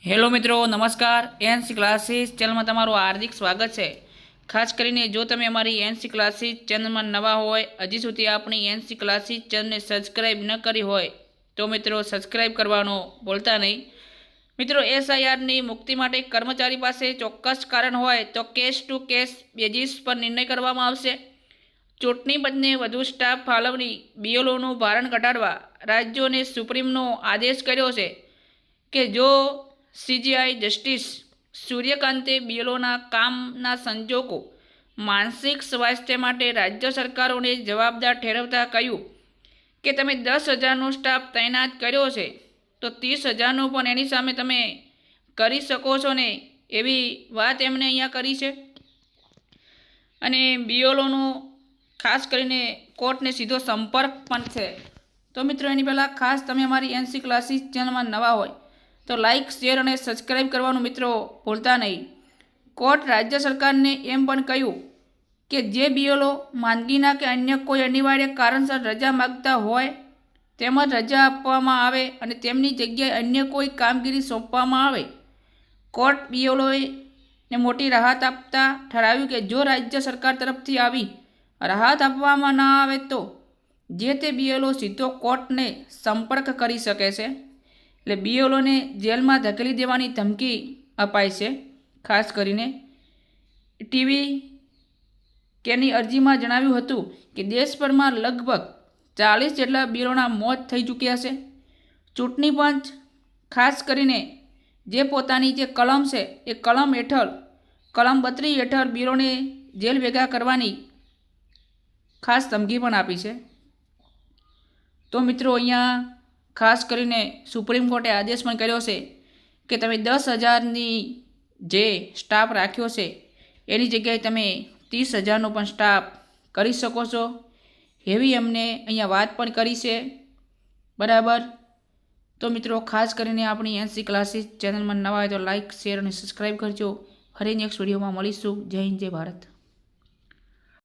Hello મિત્રો, નમસ્કાર। NC classes ચેનલમાં તમારું હાર્દિક સ્વાગત છે। ખાસ કરીને જો તમે અમારી એનસી ક્લાસીસ ચેનલમાં નવા હોય, હજી સુધી આપણી એનસી ક્લાસીસ ચેનલને સબસ્ક્રાઈબ ન કરી હોય તો મિત્રો સબસ્ક્રાઈબ કરવાનો ભૂલતા નહીં। મિત્રો, એસઆઈઆરની મુક્તિ માટે કર્મચારી પાસે ચોક્કસ કારણ હોય તો કેસ ટુ કેસ બેઝિસ પર નિર્ણય કરવામાં આવશે। ચૂંટણી પંચને વધુ સ્ટાફ ફાળવણી, બીએલઓનું ભારણ ઘટાડવા રાજ્યોને સુપ્રીમનો આદેશ કર્યો છે કે જો સીજીઆઈ જસ્ટિસ સૂર્યકાંતે બીએલઓના કામના સંજોગો, માનસિક સ્વાસ્થ્ય માટે રાજ્ય સરકારોને જવાબદાર ઠેરવતા કહ્યું કે તમે 10,000નો સ્ટાફ તૈનાત કર્યો છે તો 30,000નો પણ એની સામે તમે કરી શકો છો ને, એવી વાત એમણે અહીંયા કરી છે। અને બીએલઓનો ખાસ કરીને કોર્ટને સીધો સંપર્ક પણ છે। તો મિત્રો, એની પહેલાં ખાસ તમે અમારી એનસી ક્લાસીસ ચેનલમાં નવા હોય તો લાઇક, શેર અને સબસ્ક્રાઈબ કરવાનું મિત્રો ભૂલતા નહીં। કોર્ટ રાજ્ય સરકારને એમ પણ કહ્યું કે જે બીએલઓ માંદગીના કે અન્ય કોઈ અનિવાર્ય કારણસર રજા માગતા હોય તેમજ રજા આપવામાં આવે અને તેમની જગ્યાએ અન્ય કોઈ કામગીરી સોંપવામાં આવે। કોર્ટ બીએલઓને મોટી રાહત આપતા ઠરાવ્યું કે જો રાજ્ય સરકાર તરફથી આવી રાહત આપવામાં ન આવે તો જે તે બીએલઓ સીધો કોર્ટને સંપર્ક કરી શકે છે। એટલે બીએલઓને જેલમાં ધકેલી દેવાની ધમકી અપાય છે। ખાસ કરીને ટીવી કેની અરજીમાં જણાવ્યું હતું કે દેશભરમાં લગભગ 40 જેટલા બીએલઓના મોત થઈ ચૂક્યા છે। ચૂંટણી પંચ ખાસ કરીને જે પોતાની જે કલમ છે એ કલમ હેઠળ કલમ 32 હેઠળ બીએલઓને જેલ ભેગા કરવાની ખાસ ધમકી પણ આપી છે। તો મિત્રો, અહીંયા ખાસ કરીને સુપ્રીમ કોર્ટે આદેશ પણ કર્યો છે કે તમે 10,000ની જે સ્ટાફ રાખ્યો છે એની જગ્યાએ તમે 30,000નો પણ સ્ટાફ કરી શકો છો, એવી એમને અહીંયા વાત પણ કરી છે। બરાબર। તો મિત્રો, ખાસ કરીને આપણી એનસી ક્લાસીસ ચેનલમાં નવા હોય તો લાઇક, શેર અને સબસ્ક્રાઈબ કરજો। ફરી નેક્સ્ટ વિડીયોમાં મળીશું। જય હિન્દ, જય ભારત।